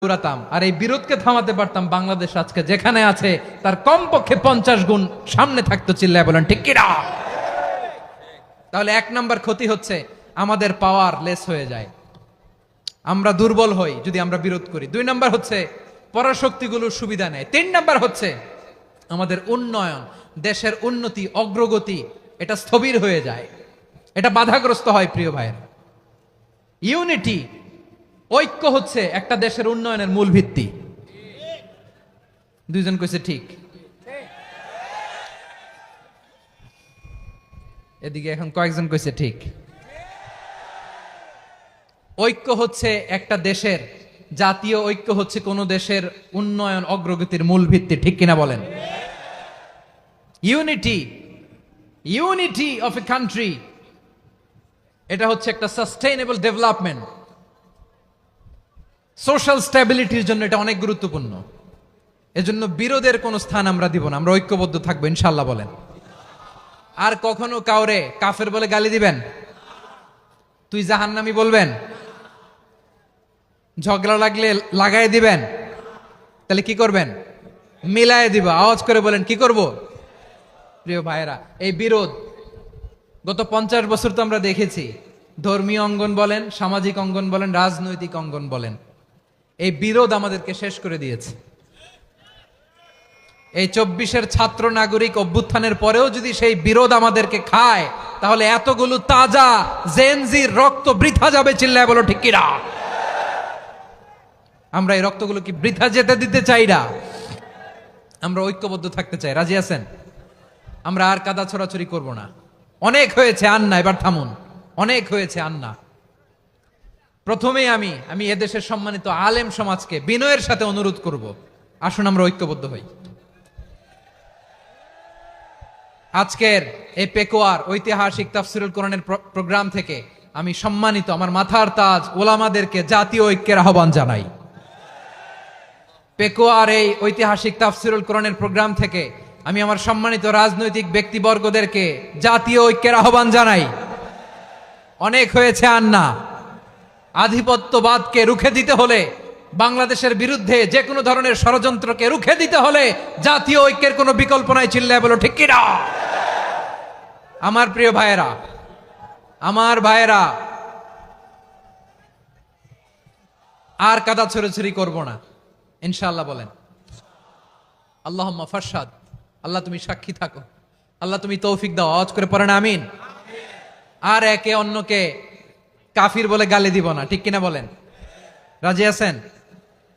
দৌড়াতাম, আর এই বিরোধকে থামাতে পারতাম, বাংলাদেশ আজকে যেখানে আছে তার কমপক্ষে 50 গুণ সামনে থাকতো। চিল্লায় বলেন ঠিক কিনা? তাহলে 1 নাম্বার ক্ষতি হচ্ছে আমাদের পাওয়ার লেস হয়ে যায়, আমরা দুর্বল হই যদি আমরা বিরোধ করি। 2 নাম্বার হচ্ছে পরাশক্তিগুলোর সুবিধা নেয়। 3 নাম্বার হচ্ছে আমাদের উন্নয়ন, দেশের উন্নতি, অগ্রগতি এটা স্থবির হয়ে যায়, এটা বাধাগ্রস্ত হয়। প্রিয় ভাইয়ের, ইউনিটি, ঐক্য হচ্ছে একটা দেশের উন্নয়নের মূল ভিত্তি। 2 জন কইছে ঠিক। এদিকে এখন কয়েকজন কইছে ঠিক। ঐক্য হচ্ছে একটা দেশের, জাতীয় ঐক্য হচ্ছে কোন দেশের উন্নয়ন অগ্রগতির মূল ভিত্তি। ঠিক কিনা বলেন? ইউনিটি অফ এ কান্ট্রি, এটা হচ্ছে একটা সাস্টেইনেবল ডেভেলপমেন্ট, সোশ্যাল স্ট্যাবিলিটির জন্য এটা অনেক গুরুত্বপূর্ণ। এজন্য বিরোধের কোনো স্থান আমরা দিব না, আমরা ঐক্যবদ্ধ থাকবো ইনশাআল্লাহ বলেন। আর কখনো কাউরে কাফের বলে গালি দিবেন? তুই জাহান্নামী বলবেন? ঝগড়া লাগলে লাগাই দিবেন? তাহলে কি করবেন? মিলায় দিবা। আওয়াজ করে বলেন কি করব? প্রিয় ভাইয়েরা, এই বিরোধ গত 50 বছর তো আমরা দেখেছি, ধর্মীয় অঙ্গন বলেন, সামাজিক অঙ্গন বলেন, রাজনৈতিক অঙ্গন বলেন, এই বিরোধ আমাদেরকে শেষ করে দিয়েছে। এই 24-এর ছাত্র নাগরিক অভ্যুত্থানের পরেও যদি সেই বিরোধ আমাদেরকে খায়, তাহলে এতগুলো তাজা জেনজির রক্ত বৃথা যাবে। চিল্লায় বলো ঠিক কিনা? আমরা এই রক্তগুলো কি বৃথা যেতে দিতে চাই না? আমরা ঐক্যবদ্ধ থাকতে চাই। রাজি আছেন? আমরা আর কাদা ছড়াছড়ি করব না। অনেক হয়েছে আন্না, এবার থামুন। অনেক হয়েছে আন্না। প্রথমেই আমি এদেশের সম্মানিত আলেম সমাজকে বিনয়ের সাথে অনুরোধ করব, আসুন আমরা ঐক্যবদ্ধ হই। আজকের এই পেকুয়ার ঐতিহাসিক তাফসিরুল কোরআনের প্রোগ্রাম থেকে আমি সম্মানিত আমার মাথার তাজ ওলামাদেরকে জাতীয় ঐক্যের আহ্বান জানাই। পেকুয়ার এই ঐতিহাসিক তাফসিরুল কোরআনের প্রোগ্রাম থেকে আমি আমার সম্মানিত রাজনৈতিক ব্যক্তিবর্গদেরকে জাতীয় ঐক্যের আহ্বান জানাই। অনেক হয়েছে আন্না। আধিপত্যবাদকে রুখে দিতে হলে, বাংলাদেশের বিরুদ্ধে যে কোনো ধরনের ষড়যন্ত্রকে রুখে দিতে হলে জাতীয় ঐক্যের কোনো বিকল্প নাই। চিল্লায় বলো ঠিক কিনা? আমার প্রিয় ভাইয়েরা, আমার ভাইয়েরা, আর কাদা ছড়াছড়ি করব না ইনশাআল্লাহ বলেন। আল্লাহুম্মা ফারশাদ। আল্লাহ তুমি সাক্ষী থাকো, আল্লাহ তুমি তৌফিক দাও। আওয়াজ করে পড়েন আমিন। আর একে অন্যকে কাফির বলে গালি দিব না। ঠিক কিনা বলেন? রাজি আছেন?